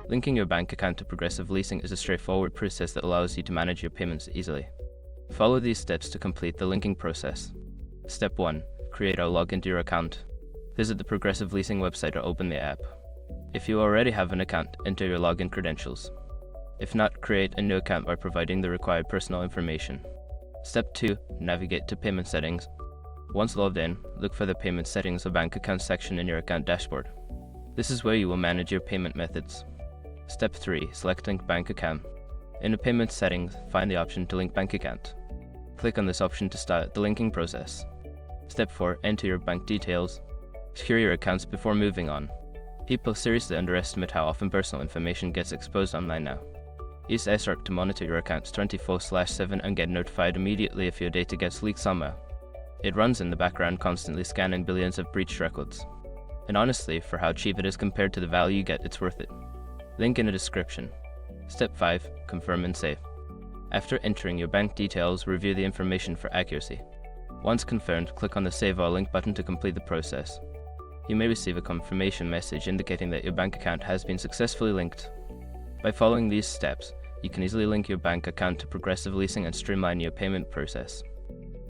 Linking your bank account to Progressive Leasing is a straightforward process that allows you to manage your payments easily. Follow these steps to complete the linking process. Step 1. Create or log into your account. Visit the Progressive Leasing website or open the app. If you already have an account, enter your login credentials. If not, create a new account by providing the required personal information. Step 2. Navigate to Payment Settings. Once logged in, look for the Payment Settings or Bank Account section in your account dashboard. This is where you will manage your payment methods. Step 3. Select Link Bank Account. In the Payment Settings, find the option to link bank account. Click on this option to start the linking process. Step 4. Enter your bank details. Secure your accounts before moving on. People seriously underestimate how often personal information gets exposed online now. Use SRC to monitor your accounts 24/7 and get notified immediately if your data gets leaked somewhere. It runs in the background, constantly scanning billions of breached records. And honestly, for how cheap it is compared to the value you get, it's worth it. Link in the description. Step 5. Confirm and save. After entering your bank details, review the information for accuracy. Once confirmed, click on the Save or Link button to complete the process. You may receive a confirmation message indicating that your bank account has been successfully linked. By following these steps, you can easily link your bank account to Progressive Leasing and streamline your payment process.